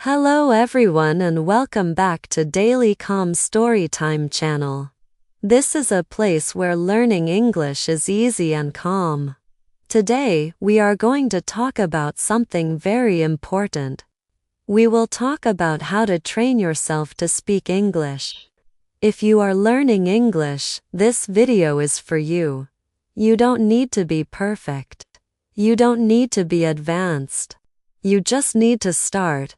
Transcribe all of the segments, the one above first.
Hello everyone and welcome back to Daily Calm Storytime channel. This is a place where learning English is easy and calm. Today, we are going to talk about something very important. We will talk about how to train yourself to speak English. If you are learning English, this video is for you. You don't need to be perfect. You don't need to be advanced. You just need to start.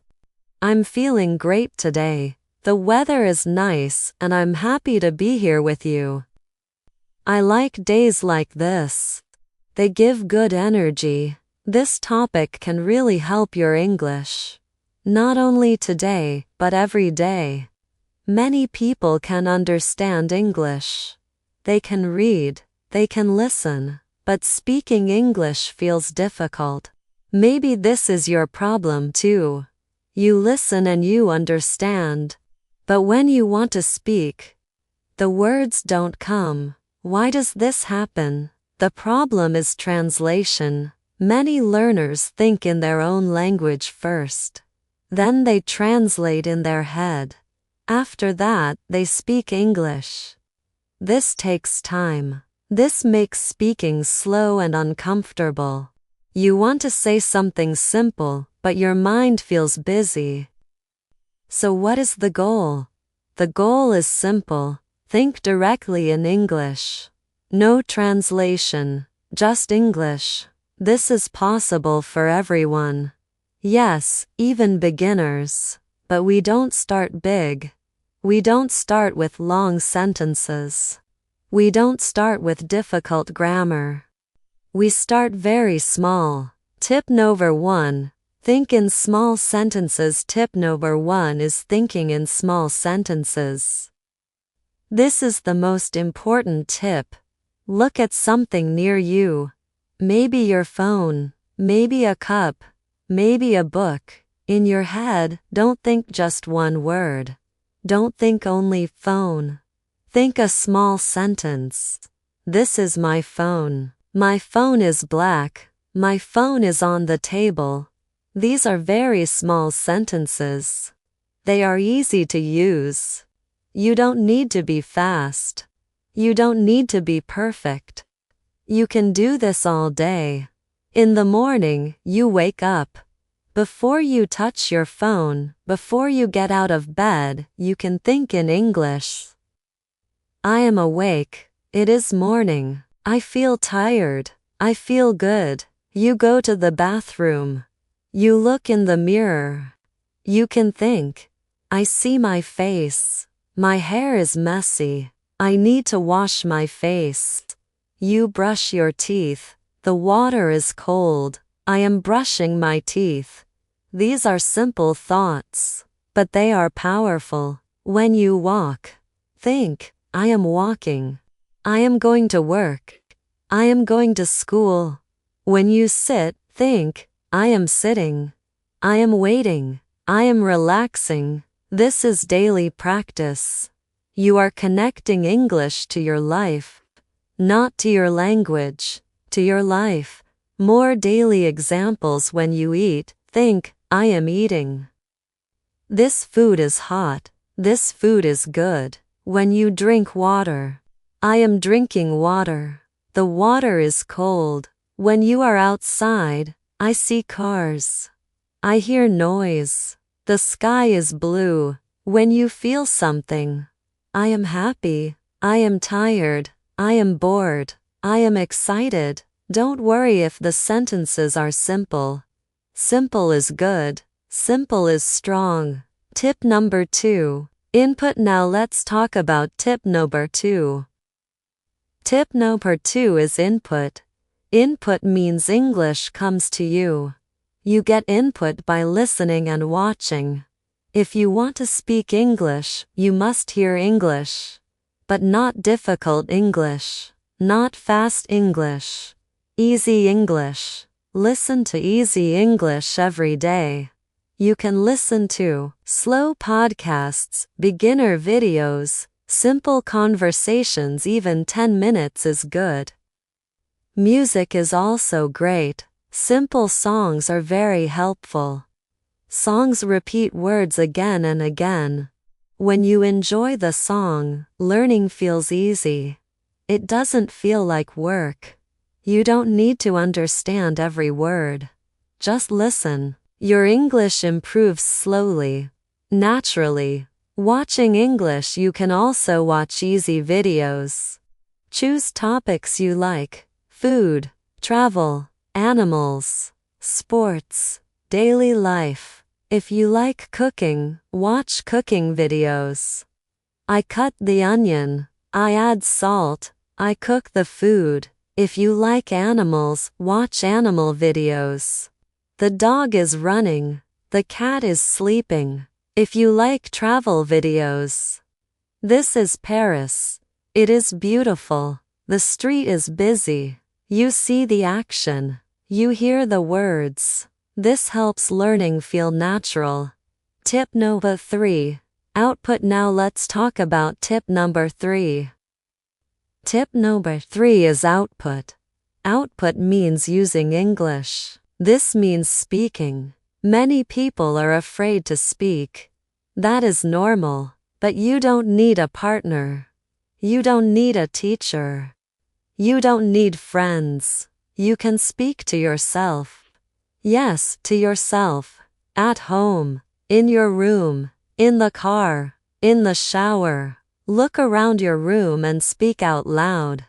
I'm feeling great today. The weather is nice and I'm happy to be here with you. I like days like this. They give good energy. This topic can really help your English. Not only today, but every day. Many people can understand English. They can read, they can listen, but speaking English feels difficult. Maybe this is your problem too. You listen and you understand. But when you want to speak, the words don't come. Why does this happen? The problem is translation. Many learners think in their own language first. Then they translate in their head. After that, they speak English. This takes time. This makes speaking slow and uncomfortable. You want to say something simple, but your mind feels busy. So what is the goal? The goal is simple. Think directly in English. No translation, just English. This is possible for everyone. Yes, even beginners. But we don't start big. We don't start with long sentences. We don't start with difficult grammar. We start very small. Tip number 1. Think in small sentences. Tip number 1 is thinking in small sentences. This is the most important tip. Look at something near you. Maybe your phone, maybe a cup, maybe a book. In your head, don't think just one word. Don't think only phone. Think a small sentence. This is my phone. My phone is black. My phone is on the table. These are very small sentences. They are easy to use. You don't need to be fast. You don't need to be perfect. You can do this all day. In the morning, you wake up. Before you touch your phone, before you get out of bed, you can think in English. I am awake. It is morning. I feel tired. I feel good. You go to the bathroom. You look in the mirror. You can think. I see my face. My hair is messy. I need to wash my face. You brush your teeth. The water is cold. I am brushing my teeth. These are simple thoughts, but they are powerful. When you walk, think, I am walking. I am going to work. I am going to school. When you sit, think, I am sitting. I am waiting. I am relaxing. This is daily practice. You are connecting English to your life. Not to your language, to your life. More daily examples. When you eat, think, I am eating. This food is hot. This food is good. When you drink water, I am drinking water. The water is cold. When you are outside, I see cars. I hear noise. The sky is blue. When you feel something, I am happy. I am tired. I am bored. I am excited. Don't worry if the sentences are simple. Simple is good. Simple is strong. Tip number 2. Input. Now let's talk about tip number 2. Tip number 2 is input. Input means English comes to you. You get input by listening and watching. If you want to speak English, you must hear English. But not difficult English. Not fast English. Easy English. Listen to easy English every day. You can listen to slow podcasts, beginner videos, simple conversations. Even 10 minutes is good. Music is also great. Simple songs are very helpful. Songs repeat words again and again. When you enjoy the song, learning feels easy. It doesn't feel like work. You don't need to understand every word. Just listen. Your English improves slowly, naturally. Watching English, you can also watch easy videos. Choose topics you like: food, travel, animals, sports, daily life. If you like cooking, watch cooking videos. I cut the onion. I add salt. I cook the food. If you like animals, watch animal videos. The dog is running. The cat is sleeping. If you like travel videos. This is Paris. It is beautiful. The street is busy. You see the action. You hear the words. This helps learning feel natural. Tip number 3. Output. Now let's talk about tip number 3. Tip number 3 is output. Output means using English. This means speaking. Many people are afraid to speak. That is normal, but you don't need a partner. You don't need a teacher. You don't need friends. You can speak to yourself. Yes, to yourself. At home, in your room, in the car, in the shower. Look around your room and speak out loud.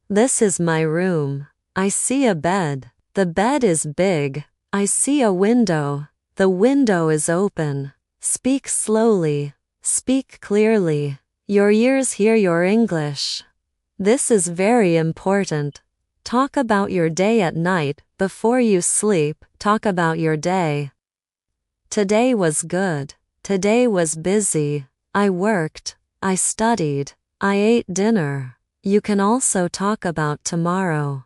This is my room. I see a bed. The bed is big. I see a window. The window is open. Speak slowly. Speak clearly. Your ears hear your English. This is very important. Talk about your day at night. Before you sleep, talk about your day. Today was good. Today was busy. I worked. I studied. I ate dinner. You can also talk about tomorrow.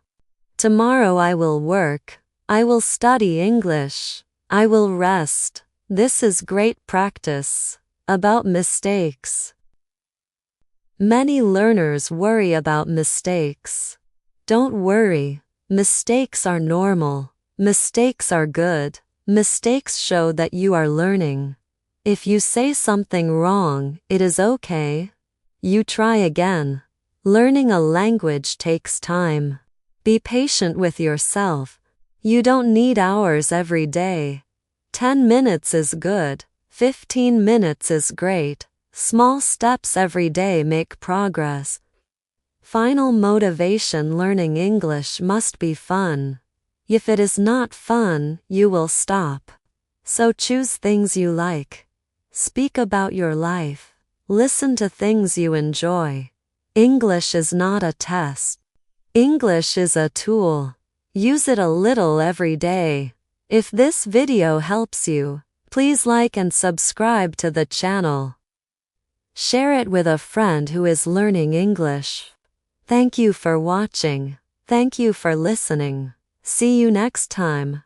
Tomorrow I will work. I will study English. I will rest. This is great practice. About mistakes. Many learners worry about mistakes. Don't worry. Mistakes are normal. Mistakes are good. Mistakes show that you are learning. If you say something wrong, it is okay. You try again. Learning a language takes time. Be patient with yourself. You don't need hours every day. 10 minutes is good. 15 minutes is great. Small steps every day make progress. Final motivation: learning English must be fun. If it is not fun, you will stop. So choose things you like. Speak about your life. Listen to things you enjoy. English is not a test. English is a tool. Use it a little every day. If this video helps you, please like and subscribe to the channel. Share it with a friend who is learning English. Thank you for watching. Thank you for listening. See you next time.